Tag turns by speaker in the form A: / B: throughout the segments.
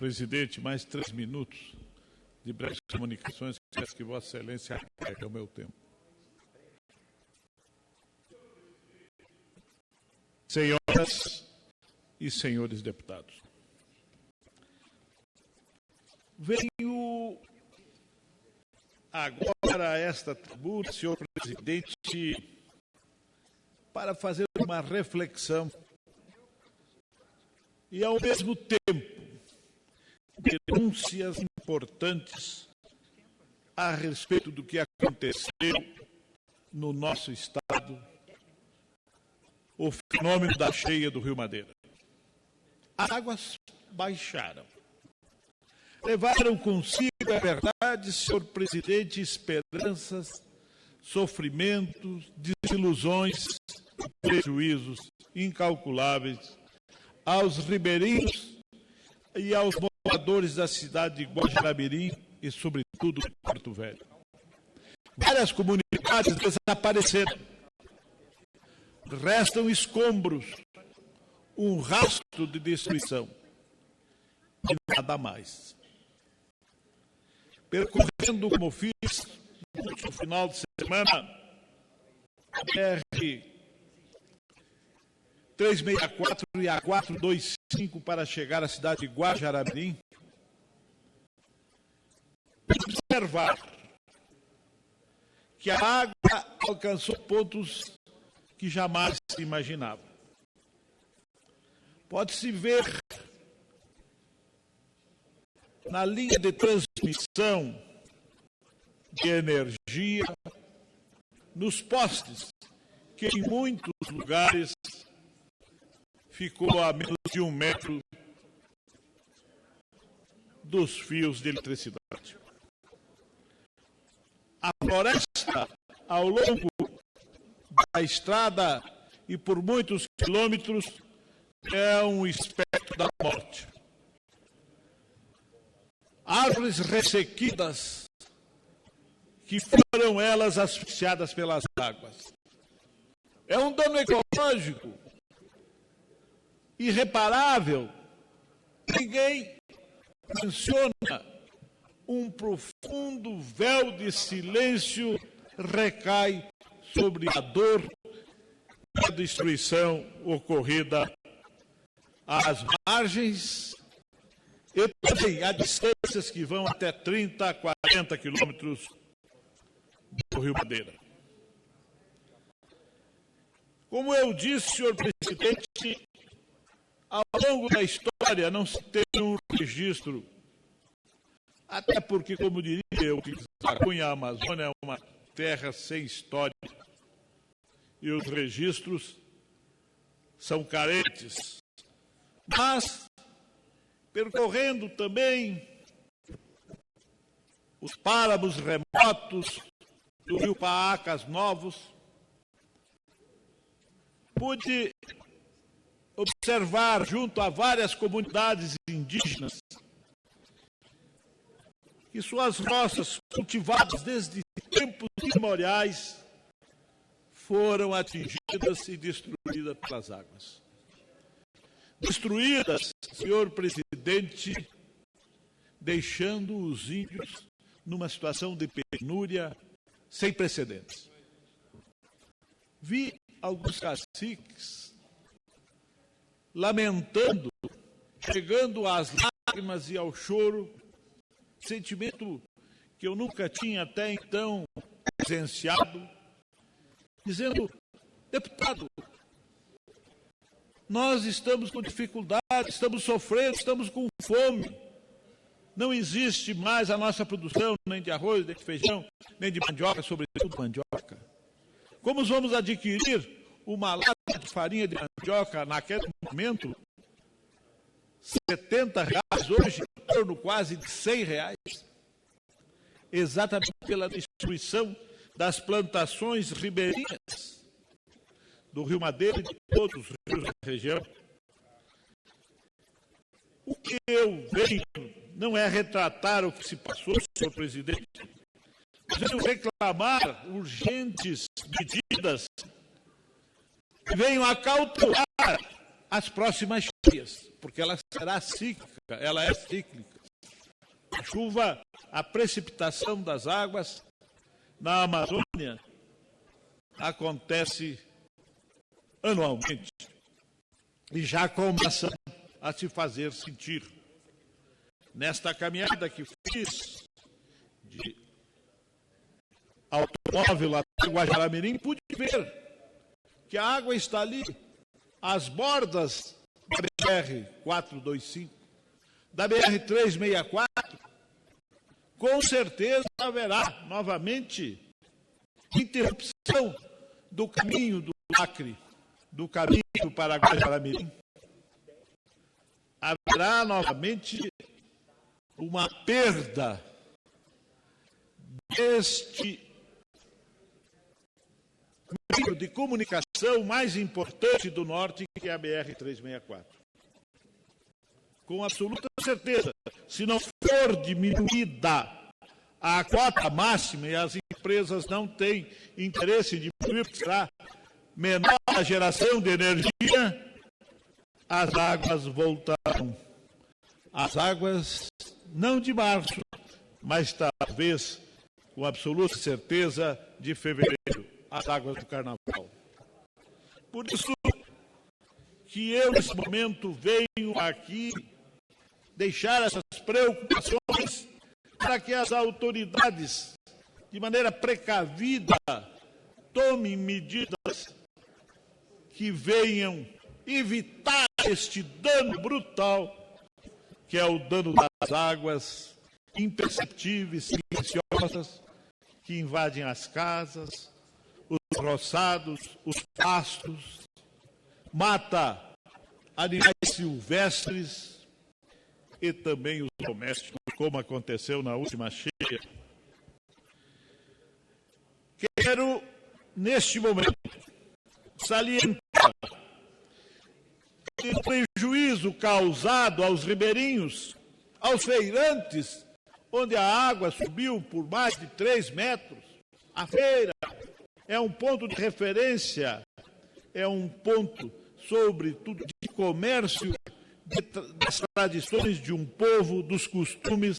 A: presidente, mais 3 minutos de breves comunicações, que peço que Vossa Excelência arregue o meu tempo. Senhoras e senhores deputados, venho agora a esta tribuna, senhor presidente, para fazer uma reflexão e, ao mesmo tempo, denúncias importantes a respeito do que aconteceu no nosso Estado, o fenômeno da cheia do Rio Madeira. As águas baixaram. Levaram consigo, é verdade, senhor presidente, esperanças, sofrimentos, desilusões e prejuízos incalculáveis aos ribeirinhos e aos moradores da cidade de Guajará-Mirim e, sobretudo, de Porto Velho. Várias comunidades desapareceram. Restam escombros, um rastro de destruição e nada mais. Percorrendo, como fiz no final de semana, a BR 364 e a 425 para chegar à cidade de Guajará-Mirim, observar que a água alcançou pontos que jamais se imaginava. Pode-se ver na linha de transmissão de energia, nos postes, que em muitos lugares ficou a menos de 1 metro dos fios de eletricidade. A floresta, ao longo da estrada e por muitos quilômetros, é um espectro da morte. Árvores ressequidas que foram elas asfixiadas pelas águas. É um dano ecológico irreparável. Ninguém menciona. Um profundo véu de silêncio recai sobre a dor e a destruição ocorrida às margens e também a distâncias que vão até 30, 40 quilômetros do Rio Madeira. Como eu disse, senhor presidente, ao longo da história não se tem um registro, até porque, como diria eu, a Amazônia é uma terra sem história e os registros são carentes. Mas, percorrendo também os páramos remotos do rio Paacas Novos, pude observar, junto a várias comunidades indígenas, que suas roças, cultivadas desde tempos imemoriais, foram atingidas e destruídas pelas águas. Destruídas, senhor presidente, deixando os índios numa situação de penúria sem precedentes. Vi alguns caciques lamentando, chegando às lágrimas e ao choro, sentimento que eu nunca tinha até então presenciado, dizendo: deputado, nós estamos com dificuldade, estamos sofrendo, estamos com fome. Não existe mais a nossa produção, nem de arroz, nem de feijão, nem de mandioca, sobretudo mandioca. Como vamos adquirir uma lata de farinha de mandioca naquele momento? R$70, hoje em torno quase de R$100. Exatamente pela destruição das plantações ribeirinhas do Rio Madeira e de todos os rios da região. O que eu venho não é retratar o que se passou, senhor presidente, mas venho reclamar urgentes medidas que venham acautelar as próximas cheias, porque ela será cíclica, ela é cíclica. A chuva, a precipitação das águas na Amazônia acontece anualmente e já começa a se fazer sentir. Nesta caminhada que fiz de automóvel lá em Guajará-Mirim, pude ver que a água está ali, às bordas da BR-425, da BR-364. Com certeza haverá novamente interrupção do caminho do Acre, do caminho para Guajará-Mirim. Haverá novamente uma perda deste meio de comunicação mais importante do norte, que é a BR-364. Com absoluta certeza, se não for diminuída a cota máxima, e as empresas não têm interesse em diminuir, porque será menor a geração de energia, as águas voltarão. As águas, não de março, mas talvez, com absoluta certeza, de fevereiro, as águas do Carnaval. Por isso que eu, nesse momento, venho aqui deixar essas preocupações para que as autoridades, de maneira precavida, tomem medidas que venham evitar este dano brutal, que é o dano das águas imperceptíveis, silenciosas, que invadem as casas, os roçados, os pastos, mata animais silvestres e também os domésticos, como aconteceu na última cheia. Quero, neste momento, salientar que o prejuízo causado aos ribeirinhos, aos feirantes, onde a água subiu por mais de 3 metros, a feira é um ponto de referência, é um ponto, sobretudo, de comércio, das tradições de um povo, dos costumes.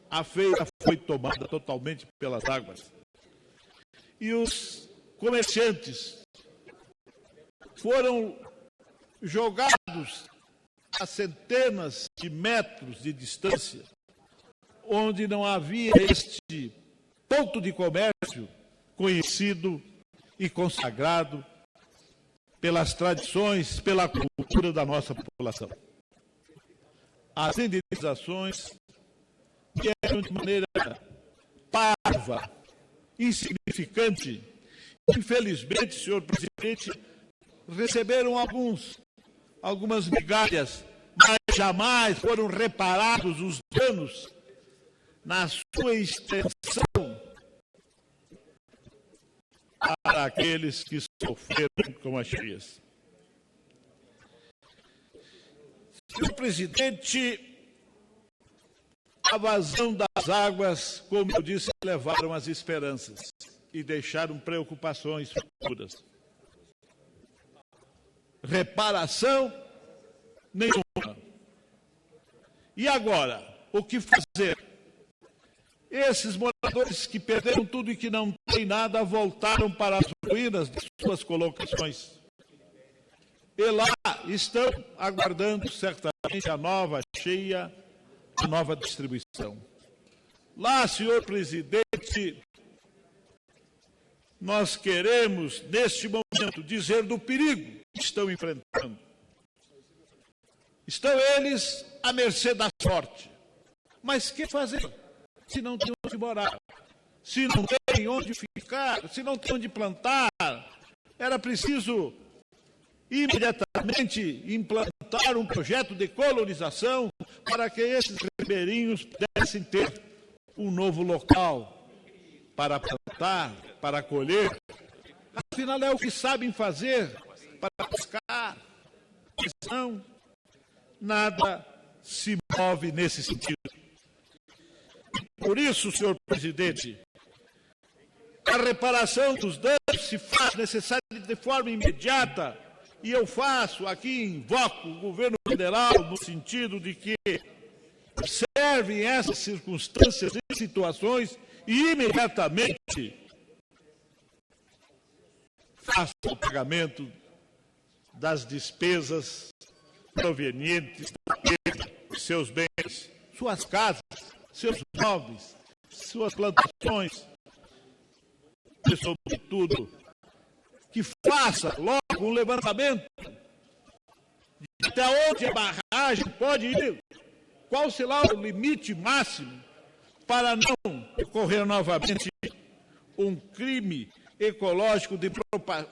A: A feira foi tomada totalmente pelas águas. E os comerciantes foram jogados a centenas de metros de distância, onde não havia este ponto de comércio conhecido e consagrado pelas tradições, pela cultura da nossa população. As indenizações vieram de maneira parva, insignificante. Infelizmente, senhor presidente, receberam algumas migalhas, mas jamais foram reparados os danos na sua extensão para aqueles que sofreram com as cheias. Senhor presidente, a vazão das águas, como eu disse, levaram as esperanças e deixaram preocupações futuras. Reparação nenhuma. E agora, o que fazer? Esses moradores que perderam tudo e que não têm nada voltaram para as ruínas de suas colocações. E lá estão aguardando certamente a nova cheia, a nova distribuição. Lá, senhor presidente, nós queremos, neste momento, dizer do perigo que estão enfrentando. Estão eles à mercê da sorte. Mas que fazer se não tem onde morar? Se não tem onde ficar? Se não tem onde plantar? Era preciso imediatamente implantar um projeto de colonização para que esses ribeirinhos pudessem ter um novo local para plantar, para colher. Afinal, é o que sabem fazer para pescar. Mas não, nada se move nesse sentido. Por isso, senhor presidente, a reparação dos danos se faz necessária de forma imediata, E eu faço aqui, invoco o governo federal no sentido de que observem essas circunstâncias e situações e imediatamente façam o pagamento das despesas provenientes da perda de seus bens, suas casas, seus imóveis, suas plantações, e, sobretudo, que faça logo um levantamento de até onde a barragem pode ir, qual será o limite máximo para não ocorrer novamente um crime ecológico de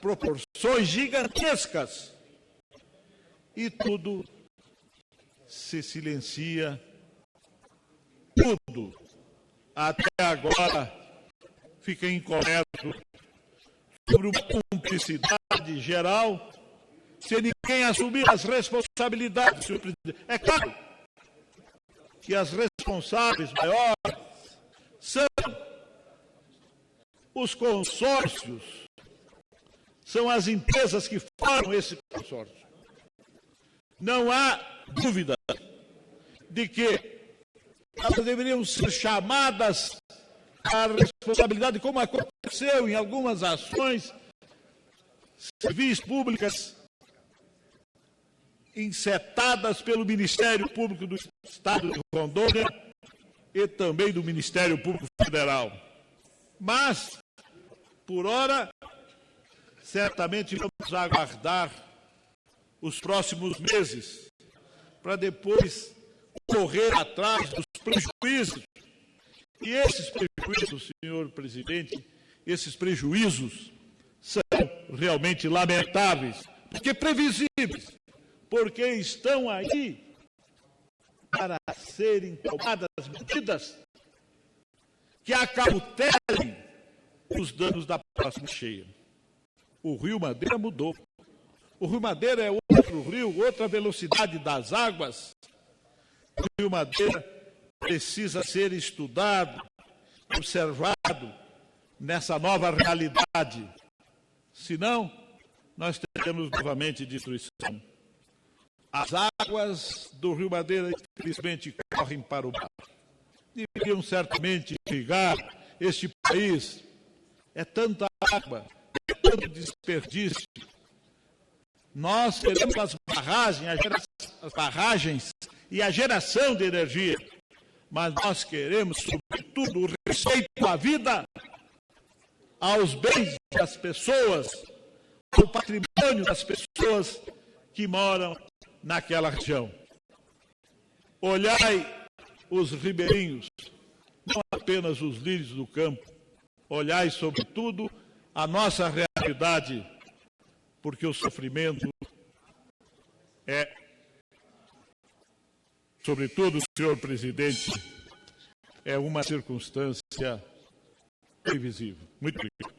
A: proporções gigantescas. E tudo se silencia, tudo até agora fica incorreto sobre uma cumplicidade geral, sem ninguém assumir as responsabilidades, senhor presidente. É claro que as responsáveis maiores são os consórcios, são as empresas que formam esse consórcio. Não há dúvida de que elas deveriam ser chamadas à responsabilidade, como aconteceu em algumas ações civis públicas encetadas pelo Ministério Público do Estado de Rondônia e também do Ministério Público Federal. Mas, por ora, certamente vamos aguardar os próximos meses para depois correr atrás dos prejuízos. E esses prejuízos, senhor presidente, esses prejuízos são realmente lamentáveis, porque previsíveis, porque estão aí para serem tomadas medidas que acautelem os danos da próxima cheia. O Rio Madeira mudou. O Rio Madeira é outro rio, outra velocidade das águas. O Rio Madeira precisa ser estudado, observado nessa nova realidade. Senão, nós teremos novamente destruição. As águas do Rio Madeira, infelizmente, correm para o mar. Deveriam certamente irrigar este país. É tanta água, é tanto desperdício. Nós queremos as barragens e a geração de energia, mas nós queremos, sobretudo, o respeito à vida, aos bens das pessoas, ao patrimônio das pessoas que moram naquela região. Olhai os ribeirinhos, não apenas os lírios do campo, olhai, sobretudo, a nossa realidade, porque o sofrimento é, sobretudo, senhor presidente, é uma circunstância previsível. Muito obrigado.